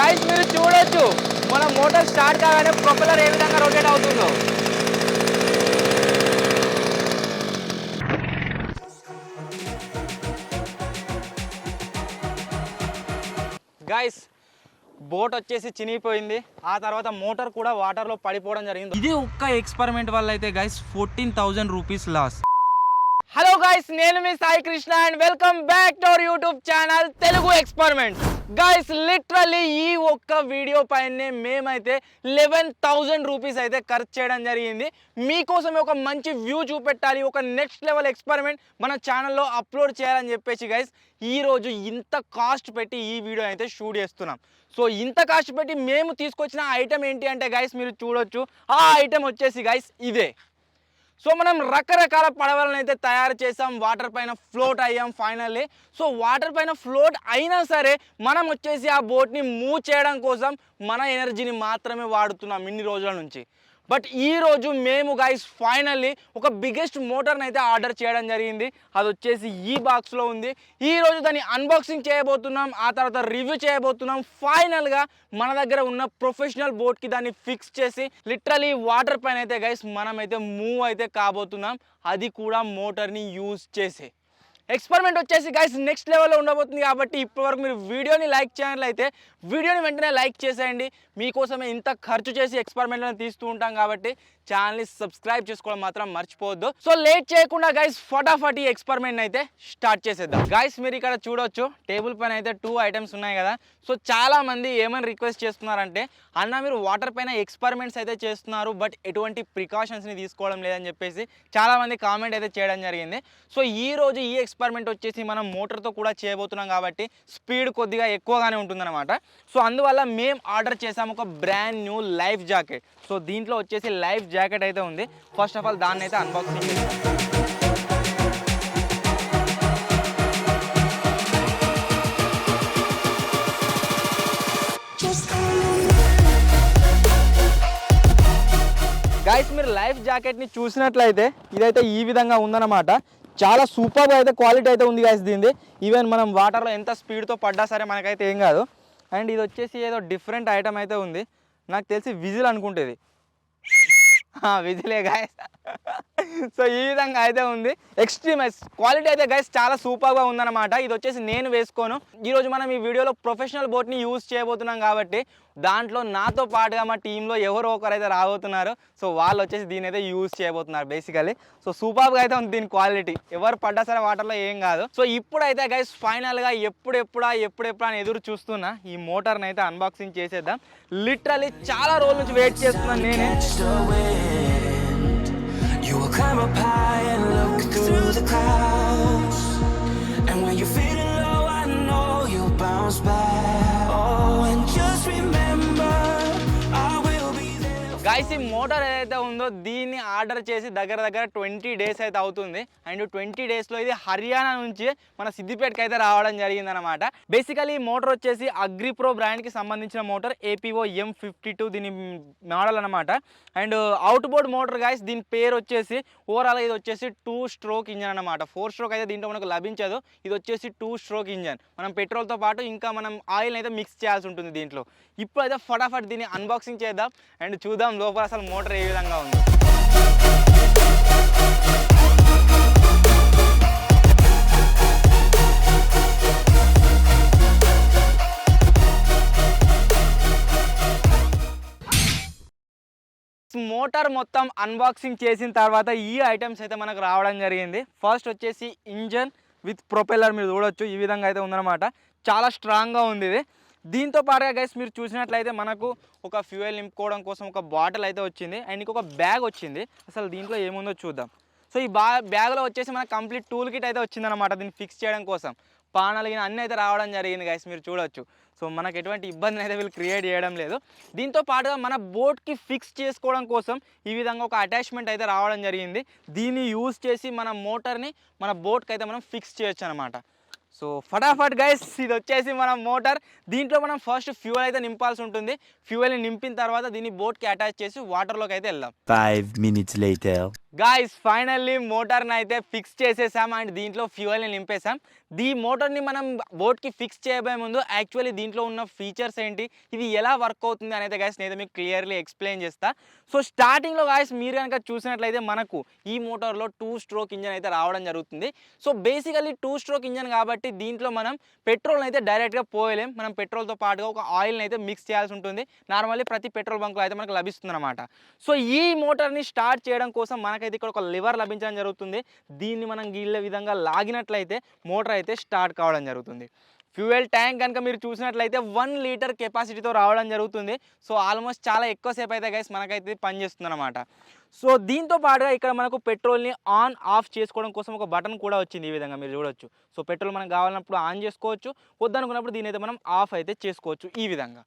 Guys మీరు చూడొచ్చు మన మోటార్ స్టార్ట్ కాగానే ప్రొపెల్లర్ ఏ విధంగా రొటేట్ అవుతుందో. గైస్ బోట్ వచ్చేసి చినిగిపోయింది, ఆ తర్వాత మోటార్ కూడా వాటర్లో పడిపోవడం జరిగింది. ఇదే ఒక్క ఎక్స్పెరిమెంట్ వల్ల అయితే guys 14,000 rupees loss. Hello guys, నేను మీ Sai Krishna and welcome back to our YouTube channel Telugu experiment. Guys literally ఈ ఒక్క వీడియో పైనే మేమైతే 11,000 రూపీస్ అయితే ఖర్చు చేయడం జరిగింది. మీకోసమే ఒక మంచి వ్యూ చూపెట్టాలి, ఒక నెక్స్ట్ లెవెల్ ఎక్స్పెరిమెంట్ మన ఛానల్లో అప్లోడ్ చేయాలని చెప్పేసి గైస్ ఈరోజు ఇంత కాస్ట్ పెట్టి ఈ వీడియో అయితే షూట్ చేస్తున్నాం. సో ఇంత కాస్ట్ పెట్టి మేము తీసుకొచ్చిన ఐటమ్ ఏంటి అంటే గైస్ మీరు చూడొచ్చు, ఆ ఐటమ్ వచ్చేసి గైస్ ఇదే. సో మనం రకరకాల పడవలను అయితే తయారు చేసాం, వాటర్ పైన ఫ్లోట్ అయ్యాం ఫైనల్లీ. సో వాటర్ పైన ఫ్లోట్ అయినా సరే మనం వచ్చేసి ఆ బోట్ని మూవ్ చేయడం కోసం మన ఎనర్జీని మాత్రమే వాడుతున్నాం ఇన్ని రోజుల నుంచి. బట్ ఈరోజు మేము గైస్ ఫైనల్లీ ఒక బిగ్గెస్ట్ మోటార్ని అయితే ఆర్డర్ చేయడం జరిగింది. అది వచ్చేసి ఈ బాక్స్లో ఉంది. ఈరోజు దాన్ని అన్బాక్సింగ్ చేయబోతున్నాం, ఆ తర్వాత రివ్యూ చేయబోతున్నాం. ఫైనల్గా మన దగ్గర ఉన్న ప్రొఫెషనల్ బోట్కి దాన్ని ఫిక్స్ చేసి లిటరలీ వాటర్ పైన అయితే గైస్ మనమైతే మూవ్ అయితే కాబోతున్నాం, అది కూడా మోటార్ని యూజ్ చేసి. ఎక్స్పెరిమెంట్ వచ్చేసి గైస్ నెక్స్ట్ లెవెల్లో ఉండబోతుంది. కాబట్టి ఇప్పటివరకు మీరు వీడియోని లైక్ చేయాలైతే వీడియోని వెంటనే లైక్ చేసేయండి. మీకోసమే ఇంత ఖర్చు చేసి ఎక్స్పెరిమెంట్లను తీస్తూ ఉంటాం కాబట్టి ఛానల్ని సబ్స్క్రైబ్ చేసుకోవడం మాత్రం మర్చిపోవద్దు. సో లేట్ చేయకుండా గైస్ ఫటాఫట్ ఈ ఎక్స్పెరిమెంట్ అయితే స్టార్ట్ చేసేద్దాం. గైస్ మీరు ఇక్కడ చూడొచ్చు టేబుల్ పైన అయితే 2 ఐటమ్స్ ఉన్నాయి కదా. సో చాలా మంది ఏమని రిక్వెస్ట్ చేస్తున్నారంటే, అన్న మీరు వాటర్ పైన ఎక్స్పెరిమెంట్స్ అయితే చేస్తున్నారు బట్ ఎటువంటి ప్రికాషన్స్ని తీసుకోవడం లేదని చెప్పేసి చాలామంది కామెంట్ అయితే చేయడం జరిగింది. సో ఈరోజు ఈ ఎక్స్పెరిమెంట్ వచ్చేసి మనం మోటార్తో కూడా చేయబోతున్నాం కాబట్టి స్పీడ్ కొద్దిగా ఎక్కువగానే ఉంటుందన్నమాట. సో అందువల్ల మేము ఆర్డర్ చేసాము ఒక brand new life jacket. So దీంట్లో వచ్చేసి లైఫ్ జాకెట్ అయితే ఉంది. ఫస్ట్ ఆఫ్ ఆల్ దాన్ని అయితే అన్బాక్సింగ్ చేస్తాం. గైస్ మీరు లైఫ్ జాకెట్ని చూసినట్లయితే ఇదైతే ఈ విధంగా ఉందన్నమాట. చాలా సూపర్గా అయితే క్వాలిటీ అయితే ఉంది గైస్ దీనిది. ఈవెన్ మనం వాటర్లో ఎంత స్పీడ్తో పడ్డా సరే మనకైతే ఏం కాదు. అండ్ ఇది వచ్చేసి ఏదో డిఫరెంట్ ఐటమ్ అయితే ఉంది, నాకు తెలిసి విజిల్ అనుకుంటుంది. విజిలే గైస్. సో ఈ విధంగా అయితే ఉంది. ఎక్స్ట్రీమ్ క్వాలిటీ అయితే గైస్ చాలా సూపర్గా ఉందన్నమాట. ఇది వచ్చేసి నేను వేసుకోను. ఈరోజు మనం ఈ వీడియోలో ప్రొఫెషనల్ బోట్ని యూజ్ చేయబోతున్నాం కాబట్టి దాంట్లో నాతో పాటుగా మా టీంలో ఎవరో ఒకరైతే రాబోతున్నారు. సో వాళ్ళు వచ్చేసి దీని అయితే యూజ్ చేయబోతున్నారు బేసికలీ. సో సూపర్గా అయితే ఉంది దీని క్వాలిటీ, ఎవరు పడ్డా సరే వాటర్లో ఏం కాదు. సో ఇప్పుడైతే గైస్ ఫైనల్గా ఎప్పుడెప్పుడా అని ఎదురు చూస్తున్నా ఈ మోటార్ని అయితే అన్బాక్సింగ్ చేసేద్దాం. లిటరలీ చాలా రోజుల నుంచి వెయిట్ చేస్తున్నాను నేనే. You will climb up high and look through the clouds, and when you're feeling low I know you'll bounce back. Oh, and just remember I will be there. Guys ఈ motor ఏదైతే ఉందో దీన్ని order చేసి దగ్గర 20 days అయితే అవుతుంది. And 20 డేస్లో ఇది హర్యానా నుంచి మన సిద్దిపేటకి అయితే రావడం జరిగిందనమాట. బేసికలీ ఈ మోటార్ వచ్చేసి అగ్రిప్రో బ్రాండ్కి సంబంధించిన మోటార్, APO M52 దీని మోడల్ అనమాట. And out board motor guys దీని పేరు వచ్చేసి ఓవరాల్ ఇది వచ్చేసి 2 స్ట్రోక్ ఇంజన్ అనమాట. 4 స్ట్రోక్ అయితే దీంట్లో మనకు లభించదు. ఇది వచ్చేసి 2 స్ట్రోక్ ఇంజన్. మనం పెట్రోల్తో పాటు ఇంకా మనం ఆయిల్ అయితే మిక్స్ చేయాల్సి ఉంటుంది దీంట్లో. ఇప్పుడు అయితే ఫటాఫట్ దీన్ని అన్బాక్సింగ్ చేద్దాం అండ్ చూద్దాం లోపల అసలు మోటార్ ఏ విధంగా ఉందో. మోటార్ మొత్తం అన్బాక్సింగ్ చేసిన తర్వాత ఈ ఐటమ్స్ అయితే మనకు రావడం జరిగింది. ఫస్ట్ వచ్చేసి ఇంజన్ విత్ ప్రొపెల్లర్ మీరు చూడొచ్చు ఈ విధంగా అయితే ఉందన్నమాట. చాలా స్ట్రాంగ్గా ఉంది ఇది. దీంతో పాటుగా గైస్ మీరు చూసినట్లయితే మనకు ఒక ఫ్యూయల్ నింపుకోవడం కోసం ఒక బాటిల్ అయితే వచ్చింది అండ్ ఇంకొక బ్యాగ్ వచ్చింది. అసలు దీంట్లో ఏముందో చూద్దాం. సో ఈ బ్యాగ్లో వచ్చేసి మనకు కంప్లీట్ టూల్ కిట్ అయితే వచ్చిందనమాట దీన్ని ఫిక్స్ చేయడం కోసం. పానాలు అన్నీ అయితే రావడం జరిగింది గైస్ మీరు చూడొచ్చు. సో మనకు ఎటువంటి ఇబ్బందిని అయితే వీళ్ళు క్రియేట్ చేయడం లేదు. దీంతో పాటుగా మన బోట్కి ఫిక్స్ చేసుకోవడం కోసం ఈ విధంగా ఒక అటాచ్మెంట్ అయితే రావడం జరిగింది. దీన్ని యూజ్ చేసి మన మోటార్ని మన బోట్కి అయితే మనం ఫిక్స్ చేయొచ్చు అనమాట. సో ఫటాఫట్ గైస్ ఇది వచ్చేసి మన మోటార్. దీంట్లో మనం ఫస్ట్ ఫ్యూయల్ అయితే నింపాల్సి ఉంటుంది. ఫ్యూయల్ని నింపిన తర్వాత దీన్ని బోట్కి అటాచ్ చేసి వాటర్లోకి అయితే వెళ్దాం. 5 minutes later. గాయ్స్ ఫైనల్లీ మోటార్ని అయితే ఫిక్స్ చేసేసాం అండ్ దీంట్లో ఫ్యూయల్ని నింపేసాం. ఈ మోటార్ని మనం బోట్కి ఫిక్స్ చేయబోయే ముందు యాక్చువల్లీ దీంట్లో ఉన్న ఫీచర్స్ ఏంటి, ఇది ఎలా వర్క్ అవుతుంది అనేది గాయస్ నేను మీకు క్లియర్లీ ఎక్స్ప్లెయిన్ చేస్తా. సో స్టార్టింగ్లో గాయస్ మీరు కనుక చూసినట్లయితే మనకు ఈ మోటార్లో 2 స్ట్రోక్ ఇంజన్ అయితే రావడం జరుగుతుంది. సో బేసికల్లీ 2 స్ట్రోక్ ఇంజన్ కాబట్టి దీంట్లో మనం పెట్రోల్ అయితే డైరెక్ట్గా పోయలేం. మనం పెట్రోల్తో పాటుగా ఒక ఆయిల్ని అయితే మిక్స్ చేయాల్సి ఉంటుంది. నార్మల్లీ ప్రతి పెట్రోల్ బంక్లో అయితే మనకు లభిస్తుంది అనమాట. సో ఈ మోటార్ని స్టార్ట్ చేయడం కోసం మనకైతే ఇక్కడ ఒక లివర్ లభించడం జరుగుతుంది. దీన్ని మనం గీళ్ళ విధంగా లాగినట్లయితే మోటార్ అయితే స్టార్ట్ కావడం జరుగుతుంది. ఫ్యూయల్ ట్యాంక్ కనుక మీరు చూసినట్లయితే 1 లీటర్ కెపాసిటీతో రావడం జరుగుతుంది. సో ఆల్మోస్ట్ చాలా ఎక్కువసేపు అయితే గైస్ మనకైతే పనిచేస్తుంది అనమాట. సో దీంతో పాటుగా ఇక్కడ మనకు పెట్రోల్ని ఆన్ ఆఫ్ చేసుకోవడం కోసం ఒక బటన్ కూడా వచ్చింది. ఈ విధంగా మీరు చూడొచ్చు. సో పెట్రోల్ మనకు కావాలన్నప్పుడు ఆన్ చేసుకోవచ్చు, వద్దనుకున్నప్పుడు దీని అయితే మనం ఆఫ్ అయితే చేసుకోవచ్చు ఈ విధంగా.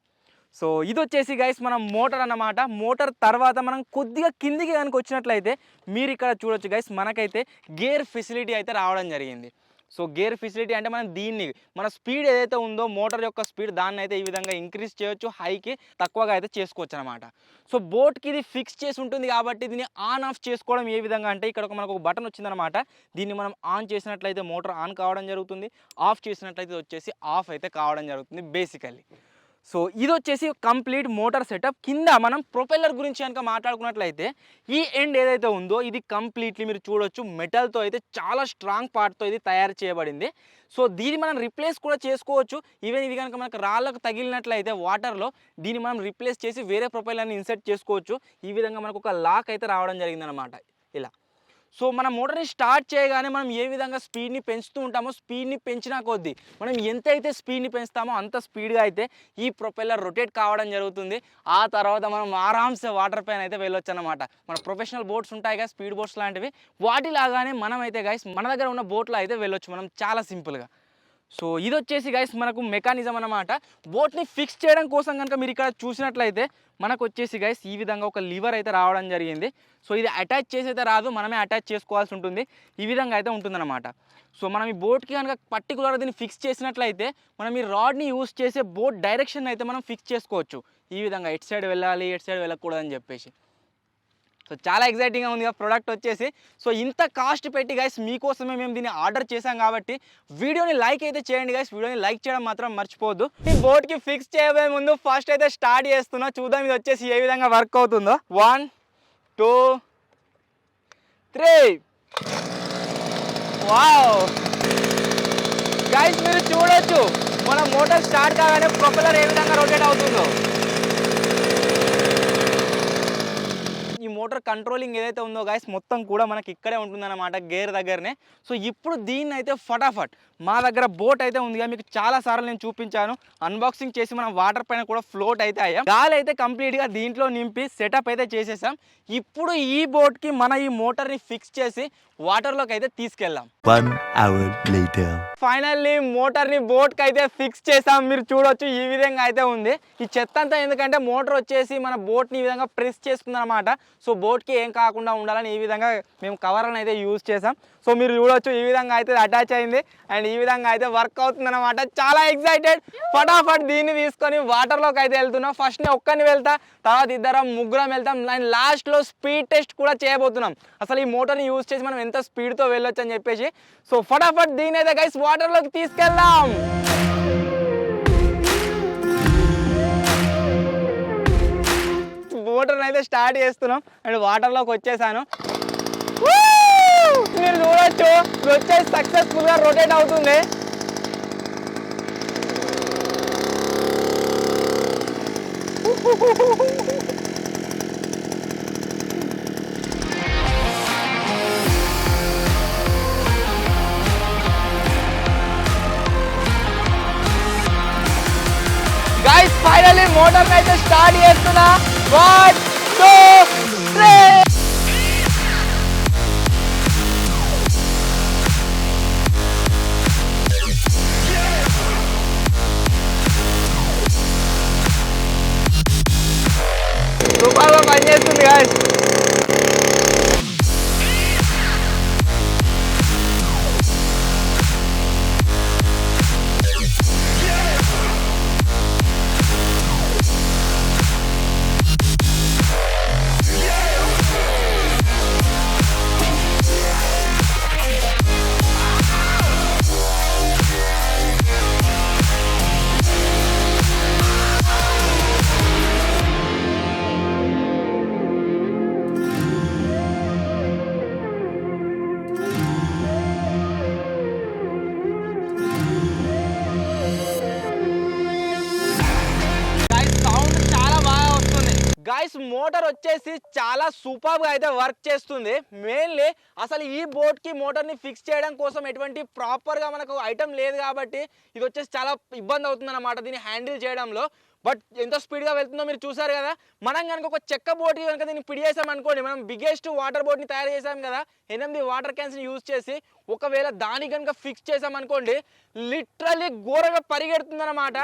సో ఇది వచ్చేసి గైస్ మన మోటార్ అన్నమాట. మోటార్ తర్వాత మనం కొద్దిగా కిందికి కనుక వచ్చినట్లయితే మీరు ఇక్కడ చూడొచ్చు గైస్, మనకైతే గేర్ ఫెసిలిటీ అయితే రావడం జరిగింది. సో గేర్ ఫెసిలిటీ అంటే మనం దీన్ని మన స్పీడ్ ఏదైతే ఉందో మోటార్ యొక్క స్పీడ్ దాన్ని అయితే ఈ విధంగా ఇంక్రీజ్ చేయొచ్చు, హైకి తక్కువగా అయితే చేసుకోవచ్చు అనమాట. సో బోట్కి ఇది ఫిక్స్ చేసి ఉంటుంది కాబట్టి దీన్ని ఆన్ ఆఫ్ చేసుకోవడం ఏ విధంగా అంటే ఇక్కడ మనకు ఒక బటన్ వచ్చిందనమాట. దీన్ని మనం ఆన్ చేసినట్లయితే మోటార్ ఆన్ కావడం జరుగుతుంది, ఆఫ్ చేసినట్లయితే వచ్చేసి ఆఫ్ అయితే కావడం జరుగుతుంది బేసికల్లీ. సో ఇది వచ్చేసి కంప్లీట్ మోటార్ సెటప్. కింద మనం ప్రొపెల్లర్ గురించి కనుక మాట్లాడుకున్నట్లయితే ఈ ఎండ్ ఏదైతే ఉందో ఇది కంప్లీట్లీ మీరు చూడొచ్చు మెటల్తో అయితే చాలా స్ట్రాంగ్ పార్ట్తో ఇది తయారు చేయబడింది. సో దీన్ని మనం రిప్లేస్ కూడా చేసుకోవచ్చు. ఈవెన్ ఇది కనుక మనకు రాళ్ళకు తగిలినట్లయితే వాటర్లో దీన్ని మనం రిప్లేస్ చేసి వేరే ప్రొపెల్లర్ని ఇన్సర్ట్ చేసుకోవచ్చు. ఈ విధంగా మనకు ఒక లాక్ అయితే రావడం జరిగిందనమాట ఇలా. సో మన మోటార్ని స్టార్ట్ చేయగానే మనం ఏ విధంగా స్పీడ్ని పెంచుతూ ఉంటామో స్పీడ్ని పెంచినా కొద్దీ మనం ఎంతైతే స్పీడ్ని పెంచుతామో అంత స్పీడ్గా అయితే ఈ ప్రొపెల్లర్ రొటేట్ కావడం జరుగుతుంది. ఆ తర్వాత మనం ఆరామ్సే వాటర్ పైన అయితే వెళ్ళొచ్చు అనమాట. మన ప్రొఫెషనల్ బోట్స్ ఉంటాయి కదా, స్పీడ్ బోట్స్ లాంటివి, వాటిలాగానే మనం అయితే గైస్ మన దగ్గర ఉన్న బోట్లో అయితే వెళ్ళొచ్చు మనం చాలా సింపుల్గా. సో ఇది వచ్చేసి గైస్ మనకు మెకానిజం అనమాట. బోట్ని ఫిక్స్ చేయడం కోసం కనుక మీరు ఇక్కడ చూసినట్లయితే మనకు వచ్చేసి గైస్ ఈ విధంగా ఒక లివర్ అయితే రావడం జరిగింది. సో ఇది అటాచ్ చేసి అయితే రాదు, మనమే అటాచ్ చేసుకోవాల్సి ఉంటుంది. ఈ విధంగా అయితే ఉంటుందన్నమాట. సో మనం ఈ బోట్కి కనుక పర్టికులర్గా దీన్ని ఫిక్స్ చేసినట్లయితే మనం ఈ రాడ్ని యూస్ చేసే బోట్ డైరెక్షన్ అయితే మనం ఫిక్స్ చేసుకోవచ్చు. ఈ విధంగా ఎటు సైడ్ వెళ్ళాలి, ఎటు సైడ్ వెళ్ళకూడదని చెప్పేసి. సో చాలా ఎగ్జైటింగ్గా ఉంది ప్రోడక్ట్ వచ్చేసి. సో ఇంత కాస్ట్ పెట్టి గైస్ మీకోసమే మేము దీన్ని ఆర్డర్ చేసాం కాబట్టి వీడియోని లైక్ అయితే చేయండి గైస్. వీడియోని లైక్ చేయడం మాత్రం మర్చిపోవద్దు. ఈ బోట్కి ఫిక్స్ చేయబోయే ముందు ఫస్ట్ అయితే స్టార్ట్ చేస్తున్నా, చూద్దాం ఇది వచ్చేసి ఏ విధంగా వర్క్ అవుతుందో. 1 2 3. వావ్ గైస్ మీరు చూడొచ్చు మన మోటార్ స్టార్ట్ కాగానే ప్రొపెల్లర్ ఏ విధంగా రొటేట్ అవుతుందో. ఈ మోటార్ కంట్రోలింగ్ ఏదైతే ఉందో గైస్ మొత్తం కూడా మనకి ఇక్కడే ఉంటుందన్నమాట, గేర్ దగ్గరనే. సో ఇప్పుడు దీన్ని అయితే ఫటాఫట్ మా దగ్గర బోట్ అయితే ఉంది కదా, మీకు చాలా సార్లు నేను చూపించాను, అన్బాక్సింగ్ చేసి మనం వాటర్ పైన కూడా ఫ్లోట్ అయితే అయ్యాం. గాలి అయితే కంప్లీట్గా దీంట్లో నింపి సెటప్ అయితే చేసేసాం. ఇప్పుడు ఈ బోట్కి మన ఈ మోటార్ని ఫిక్స్ చేసి వాటర్లోకి అయితే తీసుకెళ్దాం. 1 hour later. ఫైనల్లీ మోటార్ని బోట్కి అయితే ఫిక్స్ చేసాం. మీరు చూడొచ్చు ఈ విధంగా అయితే ఉంది. ఈ చెత్త అంతా ఎందుకంటే మోటార్ వచ్చేసి మన బోట్ని ఈ విధంగా ప్రెస్ చేస్తుంది అనమాట. సో బోట్కి ఏం కాకుండా ఉండాలని ఈ విధంగా మేము కవర్లను అయితే యూజ్ చేసాం. సో మీరు చూడొచ్చు ఈ విధంగా అయితే అటాచ్ అయింది అండ్ ఈ విధంగా అయితే వర్క్ అవుతుంది అనమాట. చాలా ఎక్సైటెడ్. ఫటాఫట్ దీన్ని తీసుకొని వాటర్లోకి అయితే వెళ్తున్నాం. ఫస్ట్ నేను ఒక్కరిని వెళ్తా, తర్వాత ఇద్దరం ముగ్గురం వెళ్తాం అండ్ లాస్ట్లో స్పీడ్ టెస్ట్ కూడా చేయబోతున్నాం. అసలు ఈ మోటార్ని యూజ్ చేసి మనం ఎంత స్పీడ్తో వెళ్ళొచ్చు అని చెప్పేసి. సో ఫటాఫట్ దీన్ని అయితే గైస్ వాటర్లోకి తీసుకెళ్దాం. మోటార్ని అయితే స్టార్ట్ చేస్తున్నాం అండ్ వాటర్లోకి వచ్చేసాను. మీరు చూడొచ్చు వచ్చేసి సక్సెస్ఫుల్గా రొటేట్ అవుతుంది. గైస్ ఫైనల్లీ మోటార్ని అయితే స్టార్ట్ చేస్తున్నా. 1 2 3. సూపర్గా పనిచేస్తుంది గైస్. గైస్ మోటార్ వచ్చేసి చాలా సూపర్గా అయితే వర్క్ చేస్తుంది. మెయిన్లీ అసలు ఈ బోట్కి మోటార్ని ఫిక్స్ చేయడం కోసం ఎటువంటి ప్రాపర్గా మనకు ఐటమ్ లేదు కాబట్టి ఇది వచ్చేసి చాలా ఇబ్బంది అవుతుంది అన్నమాట దీన్ని హ్యాండిల్ చేయడంలో. బట్ ఎంత స్పీడ్గా వెళ్తుందో మీరు చూసారు కదా. మనం కనుక ఒక చెక్క బోట్ కనుక దీన్ని పిడి చేసాం అనుకోండి, మనం బిగ్గెస్ట్ వాటర్ బోట్ని తయారు చేసాం కదా 8 వాటర్ క్యాన్స్ని యూజ్ చేసి, ఒకవేళ దాన్ని కనుక ఫిక్స్ చేసాం అనుకోండి లిటరల్లీ ఘోరంగా పరిగెడుతుంది అన్నమాట.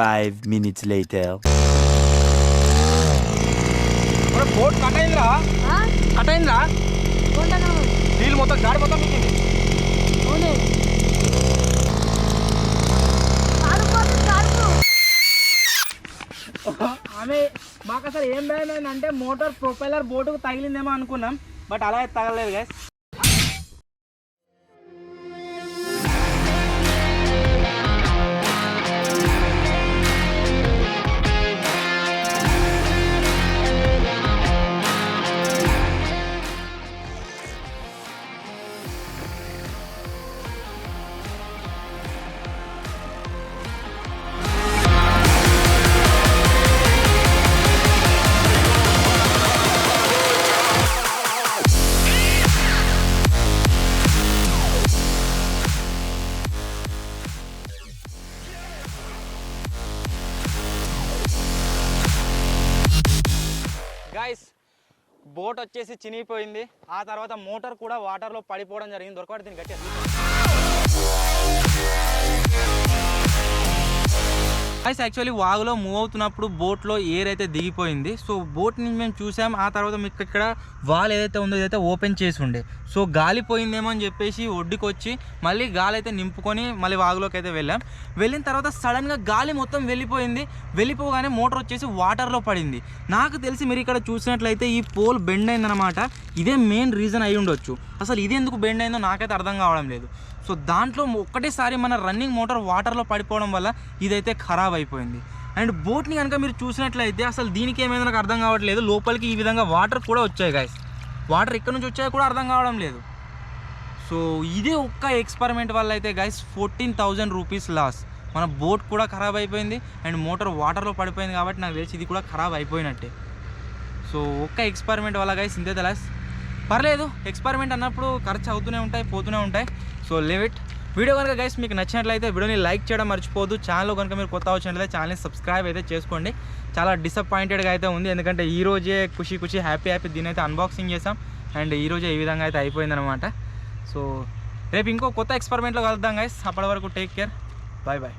Five minutes later. Boat cut అయిందిరా, కట్ అయిందిరా. నీళ్ళు మొత్తం గాడి మొత్తం మిగిలింది. ఆమె మాకు అసలు ఏం భయం అంటే మోటార్ ప్రొపెల్లర్ బోటుకు తగిలిందేమో అనుకున్నాం, బట్ అలా తగలలేదు గైస్. గైస్ బోట్ వచ్చేసి చినిగిపోయింది, ఆ తర్వాత మోటార్ కూడా వాటర్లో పడిపోవడం జరిగింది. దొరకబడి దీన్ని గట్టిగా గైస్ యాక్చువల్లీ వాగులో మూవ్ అవుతున్నప్పుడు బోట్లో ఎయిర్ అయితే దిగిపోయింది. సో బోట్ని మేము చూసాం, ఆ తర్వాత మీకు ఇక్కడ వాల్ ఏదైతే ఉందో ఇదైతే ఓపెన్ చేసి ఉండే. సో గాలి పోయిందేమో అని చెప్పేసి ఒడ్డుకి వచ్చి మళ్ళీ గాలి అయితే నింపుకొని మళ్ళీ వాగులోకి అయితే వెళ్ళాం. వెళ్ళిన తర్వాత సడన్గా గాలి మొత్తం వెళ్ళిపోగానే మోటార్ వచ్చేసి వాటర్లో పడింది. నాకు తెలిసి మీరు ఇక్కడ చూసినట్లయితే ఈ పోల్ బెండ్ అయిందనమాట. ఇదే మెయిన్ రీజన్ అయి ఉండొచ్చు. అసలు ఇది ఎందుకు బెండ్ అయిందో నాకైతే అర్థం కావడం లేదు. సో దాంట్లో ఒక్కటేసారి మన రన్నింగ్ మోటార్ వాటర్లో పడిపోవడం వల్ల ఇదైతే ఖరాబ్ అయిపోయింది. అండ్ బోట్ని కనుక మీరు చూసినట్లయితే అసలు దీనికి ఏమైందో నాకు అర్థం కావట్లేదు. లోపలికి ఈ విధంగా వాటర్ కూడా వచ్చాయి గైస్. వాటర్ ఎక్కడి నుంచి వచ్చాయో కూడా అర్థం కావడం లేదు. సో ఇదే ఒక్క ఎక్స్పెరిమెంట్ వల్ల అయితే గైస్ 14,000 రూపీస్ లాస్. మన బోట్ కూడా ఖరాబ్ అయిపోయింది అండ్ మోటార్ వాటర్లో పడిపోయింది కాబట్టి నాకు తెలిసి ఇది కూడా ఖరాబ్ అయిపోయినట్టే. సో ఒక్క ఎక్స్పెరిమెంట్ వల్ల గైస్ ఇంతే లాస్. పర్లేదు, ఎక్స్పెరిమెంట్ అన్నప్పుడు ఖర్చు అవుతూనే ఉంటాయి, పోతూనే ఉంటాయి. So live it. వీడియో కనుక గైస్ మీకు నచ్చినట్లయితే వీడియోని లైక్ చేయడం మర్చిపోదు. ఛానల్లో కనుక మీరు కొత్త వచ్చినట్లయితే ఛానల్ని సబ్స్క్రైబ్ అయితే చేసుకోండి. చాలా డిసప్పాయింటెడ్గా అయితే ఉంది, ఎందుకంటే ఈరోజే ఖుషి హ్యాపీ దీని అయితే అన్బాక్సింగ్ చేసాం అండ్ ఈరోజే ఈ విధంగా అయితే అయిపోయిందనమాట. సో రేపు ఇంకో కొత్త ఎక్స్పెరిమెంట్లో కలుద్దాం గైస్. అప్పటి వరకు టేక్ కేర్, బాయ్ బాయ్.